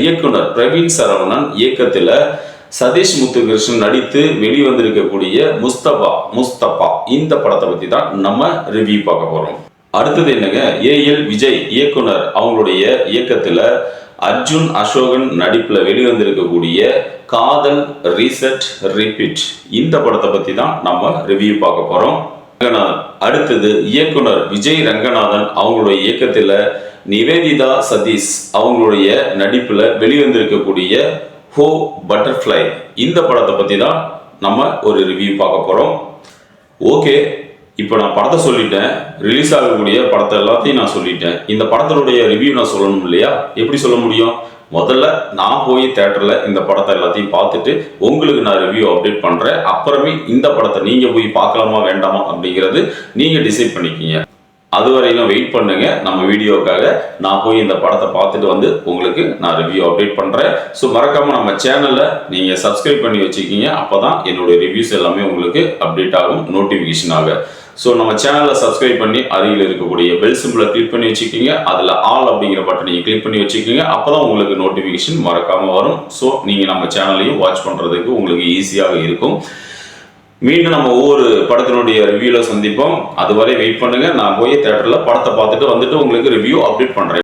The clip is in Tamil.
இயக்குனர் பிரவீன் சரவணன் இயக்கத்துல சதீஷ் முத்துகிருஷ்ணன் நடித்து வெளிவந்திருக்கக்கூடிய முஸ்தபா இந்த படத்தை பத்தி தான் நம்ம ரிவ்யூ பார்க்க போறோம். அடுத்தது என்னங்க, ஏஎல் விஜய் இயக்குனர் அவங்களுடைய இயக்கத்துல அர்ஜுன் அசோகன் நடிப்புல வெளிவந்திருக்கக்கூடிய காதல் ரீசெட் ரிப்பீட் இந்த படத்தை பத்தி தான் நம்ம ரிவ்யூ பார்க்க போறோம். அடுத்தது இயக்குனர் விஜய் ரங்கநாதன் அவங்களுடைய இயக்கத்துல நிவேதிதா சதீஷ் அவங்களுடைய நடிப்புல வெளிவந்திருக்கக்கூடிய ஹோ பட்டர்ஃப்ளை இந்த படத்தை பத்தி தான் நம்ம ஒரு ரிவ்யூ பார்க்க போறோம். ஓகே, இப்போ நான் படத்தை சொல்லிட்டேன், ரிலீஸ் ஆகக்கூடிய படத்தை எல்லாத்தையும் நான் சொல்லிட்டேன். இந்த படத்தினுடைய ரிவ்யூ நான் சொல்லணும் இல்லையா? எப்படி சொல்ல முடியும்? முதல்ல நான் போய் தேட்டரில் இந்த படத்தை எல்லாத்தையும் பார்த்துட்டு உங்களுக்கு நான் ரிவ்யூ அப்டேட் பண்ணுறேன். அப்புறமே இந்த படத்தை நீங்கள் போய் பார்க்கலாமா வேண்டாமா அப்படிங்கிறது நீங்கள் டிசைட் பண்ணிக்கிங்க. அது வரையிலும் வெயிட் பண்ணுங்க. நம்ம வீடியோக்காக நான் போய் இந்த படத்தை பார்த்துட்டு வந்து உங்களுக்கு நான் ரிவ்யூ அப்டேட் பண்ணுறேன். ஸோ மறக்காமல் நம்ம சேனலை நீங்கள் சப்ஸ்கிரைப் பண்ணி வச்சுக்கிங்க. அப்போ தான் என்னுடைய ரிவ்யூஸ் எல்லாமே உங்களுக்கு அப்டேட் ஆகும், நோட்டிஃபிகேஷன் ஆக. ஸோ நம்ம சேனலை சப்ஸ்கிரைப் பண்ணி அருகில் இருக்கக்கூடிய பெல் சிம்பிளை கிளிக் பண்ணி வச்சுக்கிங்க. அதில் ஆல் அப்படிங்கிற பட்டனை நீங்கள் கிளிக் பண்ணி வச்சுக்கிங்க. அப்போ தான் உங்களுக்கு நோட்டிஃபிகேஷன் மறக்காமல் வரும். ஸோ நீங்கள் நம்ம சேனலையும் வாட்ச் பண்ணுறதுக்கு உங்களுக்கு ஈஸியாக இருக்கும். மீண்டும் நம்ம ஒவ்வொரு படத்தினுடைய ரிவ்யூல சந்திப்போம். அதுவரை வெயிட் பண்ணுங்க. நான் போய் தியேட்டர்ல படத்தை பார்த்துட்டு வந்துட்டு உங்களுக்கு ரிவ்யூ அப்டேட் பண்றேன்.